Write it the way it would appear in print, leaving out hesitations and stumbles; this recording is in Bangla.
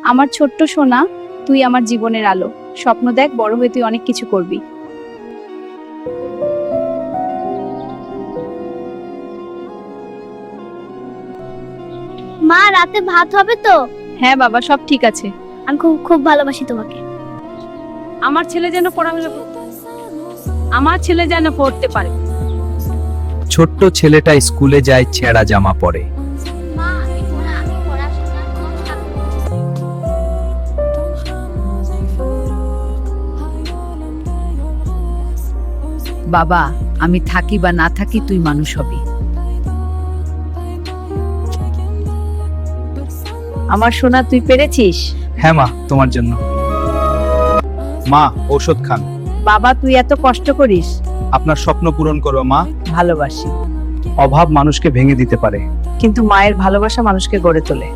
আমার ছোট্ট সোনা, তুই আমার জীবনের আলো। স্বপ্ন দেখ, বড় হয়ে তুই অনেক কিছু করবি। মা, রাতে ভাত হবে তো? হ্যাঁ বাবা, সব ঠিক আছে। আমি খুব খুব ভালোবাসি তোমাকে। আমার ছেলে যেন পড়তে পারে। ছোট্ট ছেলেটা স্কুলে যায় ছেঁড়া জামা পরে। মা, আমি পড়াশোনা বাবা, আমি থাকি বা না থাকি তুই মানুষ হবি। আমার সোনা, তুই পেরেছিস। হ্যাঁ মা, তোমার জন্য। মা, ঔষধ খান। বাবা, তুই এত কষ্ট করিস। আপনার স্বপ্ন পূরণ করো মা। ভালোবাসি, অভাব মানুষকে ভেঙে দিতে পারে। কিন্তু মায়ের ভালোবাসা মানুষকে গড়ে তোলে।